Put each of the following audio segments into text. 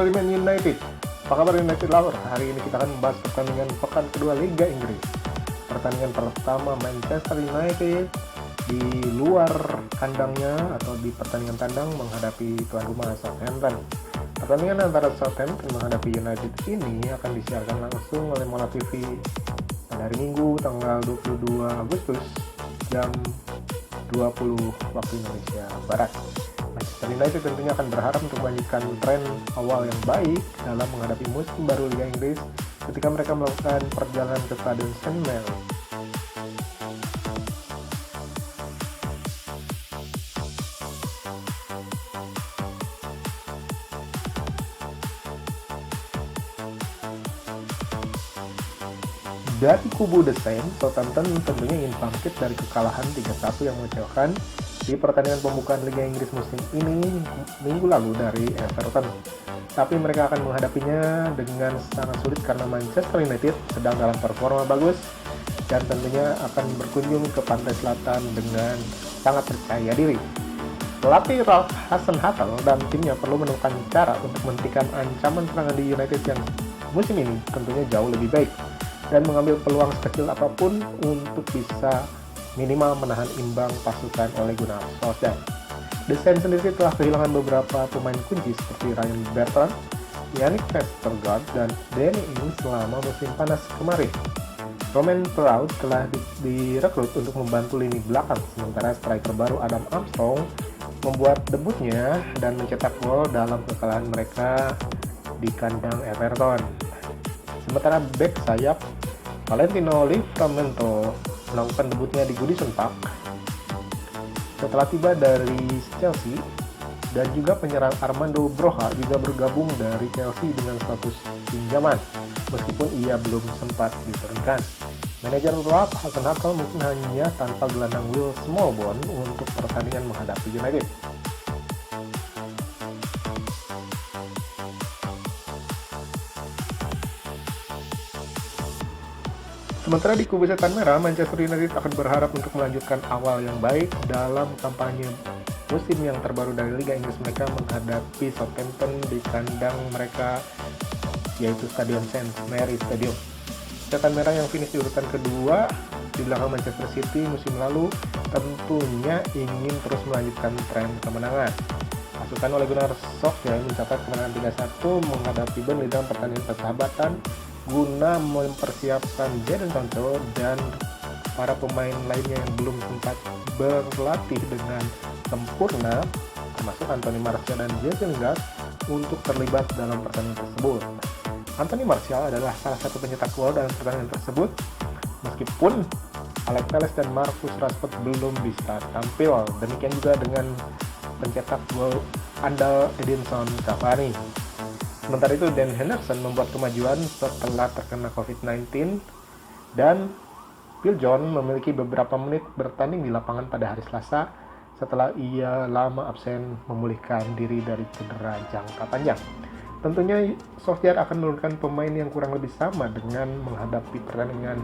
Glory Man United. Apa kabar United Lover? Hari ini kita akan membahas pertandingan pekan kedua Liga Inggris. Pertandingan pertama Manchester United di luar kandangnya atau di pertandingan tandang menghadapi tuan rumah Southampton. Pertandingan antara Southampton menghadapi United ini akan disiarkan langsung oleh Mola TV pada hari Minggu tanggal 22 Agustus jam 20 waktu Indonesia Barat. Manchester United tentunya akan berharap untuk melanjutkan tren awal yang baik dalam menghadapi musim baru Liga Inggris ketika mereka melakukan perjalanan ke Stadion St. Mary's. Dari kubu The Saints, Southampton tentunya ingin bangkit dari kekalahan 3-1 yang mengecewakan di pertandingan pembukaan Liga Inggris musim ini minggu lalu dari Everton. Tapi mereka akan menghadapinya dengan sangat sulit karena Manchester United sedang dalam performa bagus dan tentunya akan berkunjung ke pantai selatan dengan sangat percaya diri. Pelatih Ralph Hasenhuttl dan timnya perlu menemukan cara untuk menghentikan ancaman serangan di United yang musim ini tentunya jauh lebih baik dan mengambil peluang sekecil apapun untuk bisa minimal menahan imbang pasukan Ole Gunnar Solskjaer. The Saints sendiri telah kehilangan beberapa pemain kunci seperti Ryan Bertrand, Yannick Vestergaard, dan Danny Ings selama musim panas kemarin. Romain Perraud telah direkrut untuk membantu lini belakang, sementara striker baru Adam Armstrong membuat debutnya dan mencetak gol dalam kekalahan mereka di kandang Everton. Sementara bek sayap Valentino Livramento melakukan debutnya di Goodison Park setelah tiba dari Chelsea, dan juga penyerang Armando Broja juga bergabung dari Chelsea dengan status pinjaman meskipun ia belum sempat diturunkan. Manajer Ralph Hasenhuttl mungkin hanya tanpa gelandang Will Smallbone untuk pertandingan menghadapi United. Sementara di kubu setan merah, Manchester United akan berharap untuk melanjutkan awal yang baik dalam kampanye musim yang terbaru dari Liga Inggris mereka menghadapi Southampton di kandang mereka yaitu Stadion St. Mary's Stadium. Setan merah yang finish di urutan kedua di belakang Manchester City musim lalu tentunya ingin terus melanjutkan tren kemenangan. Pasukan Ole Gunnar Solskjaer mencatat kemenangan 3-1 menghadapi Burnley dalam pertandingan persahabatan guna mempersiapkan Jadon Sancho dan para pemain lainnya yang belum sempat berlatih dengan sempurna, termasuk Anthony Martial dan Jesse Lingard, untuk terlibat dalam pertandingan tersebut. Anthony Martial adalah salah satu pencetak gol dalam pertandingan tersebut, meskipun Alex Telles dan Marcus Rashford belum bisa tampil. Demikian juga dengan pencetak gol andal Edinson Cavani. Sementara itu, Dan Henderson membuat kemajuan setelah terkena COVID-19 dan Phil Jones memiliki beberapa menit bertanding di lapangan pada hari Selasa setelah ia lama absen memulihkan diri dari cedera jangka panjang. Tentunya Solskjaer akan menurunkan pemain yang kurang lebih sama dengan menghadapi pertandingan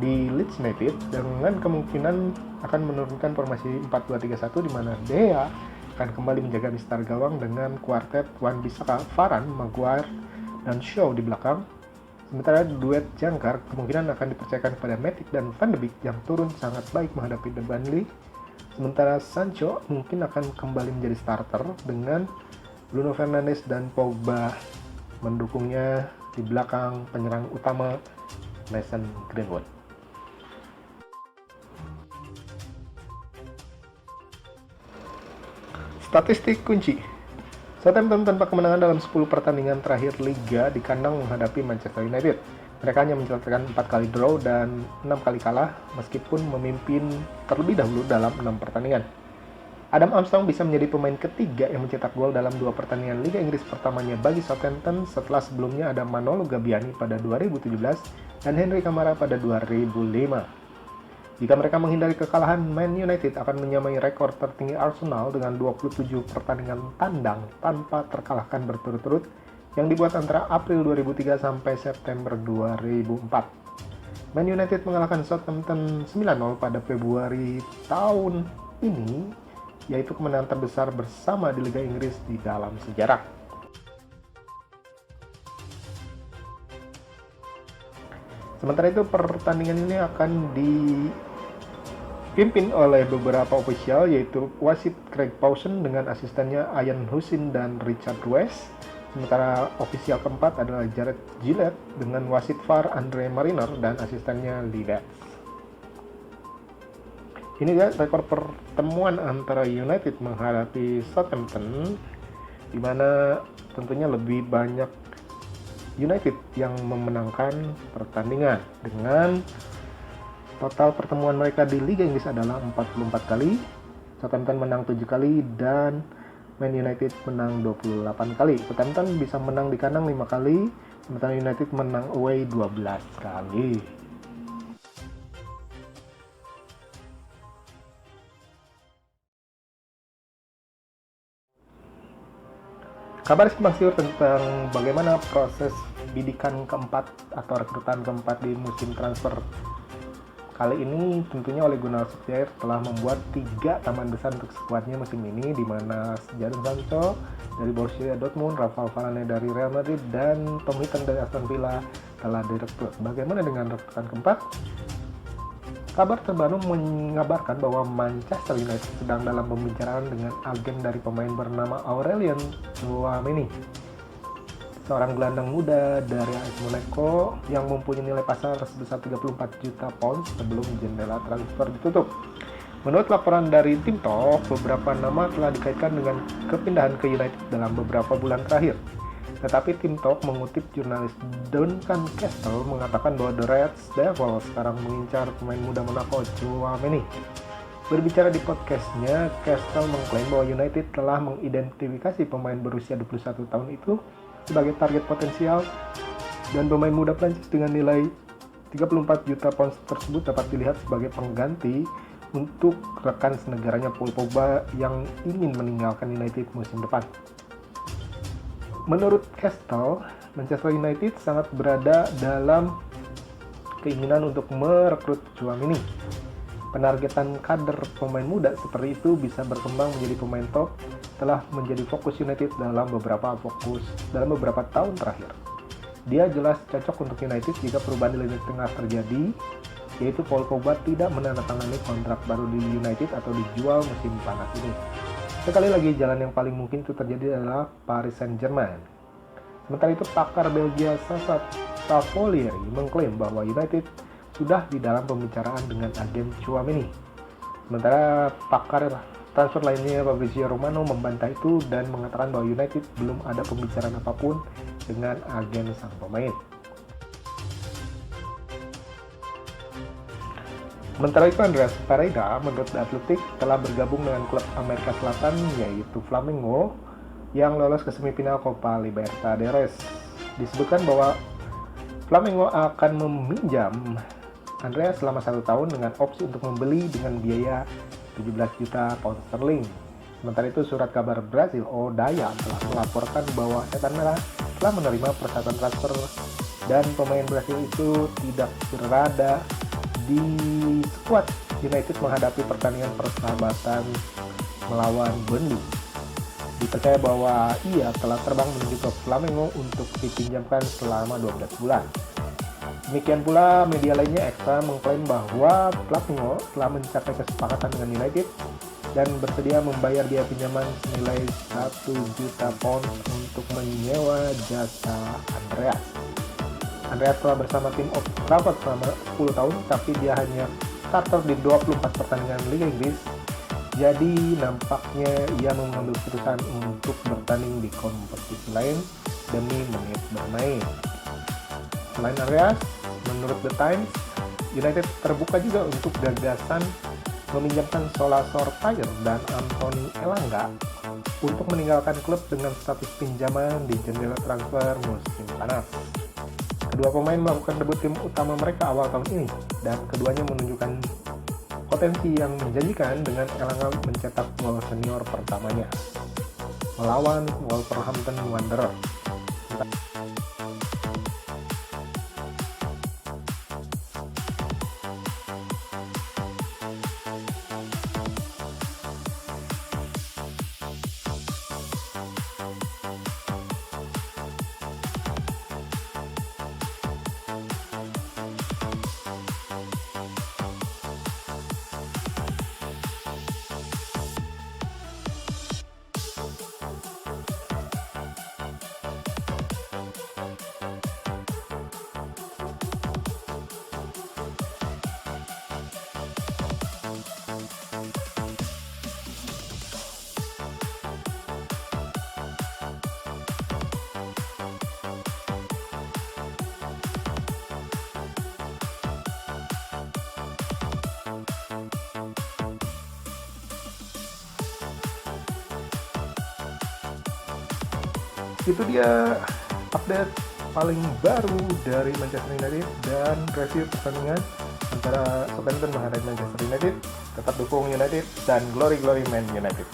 di Leeds United dengan kemungkinan akan menurunkan formasi 4-2-3-1 di mana De Gea akan kembali menjaga mistar gawang dengan kuartet Wan-Bissaka, Varane, Maguire, dan Shaw di belakang. Sementara duet jangkar kemungkinan akan dipercayakan kepada Matic dan Van de Beek yang turun sangat baik menghadapi The Burnley. Sementara Sancho mungkin akan kembali menjadi starter dengan Bruno Fernandes dan Pogba mendukungnya di belakang penyerang utama Mason Greenwood. Statistik kunci: Southampton tanpa kemenangan dalam 10 pertandingan terakhir Liga di kandang menghadapi Manchester United. Mereka hanya mencatatkan 4 kali draw dan 6 kali kalah meskipun memimpin terlebih dahulu dalam 6 pertandingan. Adam Armstrong bisa menjadi pemain ketiga yang mencetak gol dalam 2 pertandingan Liga Inggris pertamanya bagi Southampton setelah sebelumnya ada Manolo Gabbiani pada 2017 dan Henry Camara pada 2005. Jika mereka menghindari kekalahan, Man United akan menyamai rekor tertinggi Arsenal dengan 27 pertandingan tandang tanpa terkalahkan berturut-turut yang dibuat antara April 2003 sampai September 2004. Man United mengalahkan Southampton 9-0 pada Februari tahun ini, yaitu kemenangan terbesar bersama di Liga Inggris di dalam sejarah. Sementara itu, pertandingan ini akan dipimpin oleh beberapa ofisial, yaitu wasit Craig Pawson dengan asistennya Ian Hussin dan Richard West. Sementara ofisial keempat adalah Jared Gillett dengan wasit VAR Andre Mariner dan asistennya Lee Betts. Ini guys rekor pertemuan antara United menghadapi Southampton, di mana tentunya lebih banyak United yang memenangkan pertandingan dengan total pertemuan mereka di Liga Inggris adalah 44 kali. Southampton menang 7 kali dan Man United menang 28 kali. Southampton bisa menang di kandang 5 kali, sementara United menang away 12 kali. Kabar simpang siur tentang bagaimana proses bidikan keempat atau rekrutan keempat di musim transfer kali ini tentunya Ole Gunnar Solskjaer telah membuat 3 taman besar untuk skuadnya musim ini, di mana Jadon Sancho dari Borussia Dortmund, Rafael Varane dari Real Madrid, dan Tom Heaton dari Aston Villa telah direkrut. Bagaimana dengan rekrutan keempat? Kabar terbaru mengabarkan bahwa Manchester United sedang dalam pembicaraan dengan agen dari pemain bernama Aurelien Tchouameni, seorang gelandang muda dari AS Monaco yang mempunyai nilai pasar sebesar 34 juta pound sebelum jendela transfer ditutup. Menurut laporan dari Tim Talk, beberapa nama telah dikaitkan dengan kepindahan ke United dalam beberapa bulan terakhir. Tetapi Tim Talk mengutip jurnalis Duncan Castle mengatakan bahwa The Red Devils sekarang mengincar pemain muda Monaco Tchouameni. Berbicara di podcastnya, Castle mengklaim bahwa United telah mengidentifikasi pemain berusia 21 tahun itu sebagai target potensial, dan pemain muda Prancis dengan nilai 34 juta pound tersebut dapat dilihat sebagai pengganti untuk rekan senegaranya Paul Pogba yang ingin meninggalkan United musim depan. Menurut Castle, Manchester United sangat berada dalam keinginan untuk merekrut Tchouameni. Penargetan kader pemain muda seperti itu bisa berkembang menjadi pemain top telah menjadi fokus United dalam beberapa tahun terakhir. Dia jelas cocok untuk United jika perubahan di lini tengah terjadi, yaitu Paul Pogba tidak menandatangani kontrak baru di United atau dijual musim panas ini. Sekali lagi, jalan yang paling mungkin itu terjadi adalah Paris Saint-Germain. Sementara itu, pakar Belgia Sasa Tavolieri mengklaim bahwa United sudah di dalam pembicaraan dengan agen Tchouameni. Sementara pakar transfer lainnya Fabrizio Romano membantah itu dan mengatakan bahwa United belum ada pembicaraan apapun dengan agen sang pemain. Sementara itu, Andreas Pereira menurut The Athletic telah bergabung dengan klub Amerika Selatan yaitu Flamengo yang lolos ke semifinal Copa Libertadores. Disebutkan bahwa Flamengo akan meminjam Andreas selama 1 tahun dengan opsi untuk membeli dengan biaya 17 juta pound sterling. Sementara itu, surat kabar Brazil O Daya telah melaporkan bahwa Setan Merah telah menerima persyaratan transfer dan pemain Brasil itu tidak berada di skuad United menghadapi pertandingan persahabatan melawan Burnley. Dipercaya bahwa ia telah terbang menuju ke Flamengo untuk dipinjamkan selama 12 bulan. Demikian pula media lainnya Extra mengklaim bahwa Flamengo telah mencapai kesepakatan dengan United dan bersedia membayar biaya pinjaman senilai 1 juta pound untuk menyewa jasa Andreas. Andreas telah bersama tim Old Trafford selama 10 tahun, tapi dia hanya starter di 24 pertandingan Liga Inggris. Jadi nampaknya ia mengambil keputusan untuk bertanding di kompetisi lain demi menit bermain. Selain Andreas, menurut The Times, United terbuka juga untuk gagasan meminjamkan Sola Sortair dan Anthony Elanga untuk meninggalkan klub dengan status pinjaman di jendela transfer musim panas. Kedua pemain melakukan debut tim utama mereka awal tahun ini, dan keduanya menunjukkan potensi yang menjanjikan dengan Elanga mencetak gol senior pertamanya melawan Wolverhampton Wanderers. Itu dia update paling baru dari Manchester United dan review pertandingan antara Southampton menghadapi Manchester United. Tetap dukung United dan glory Man United.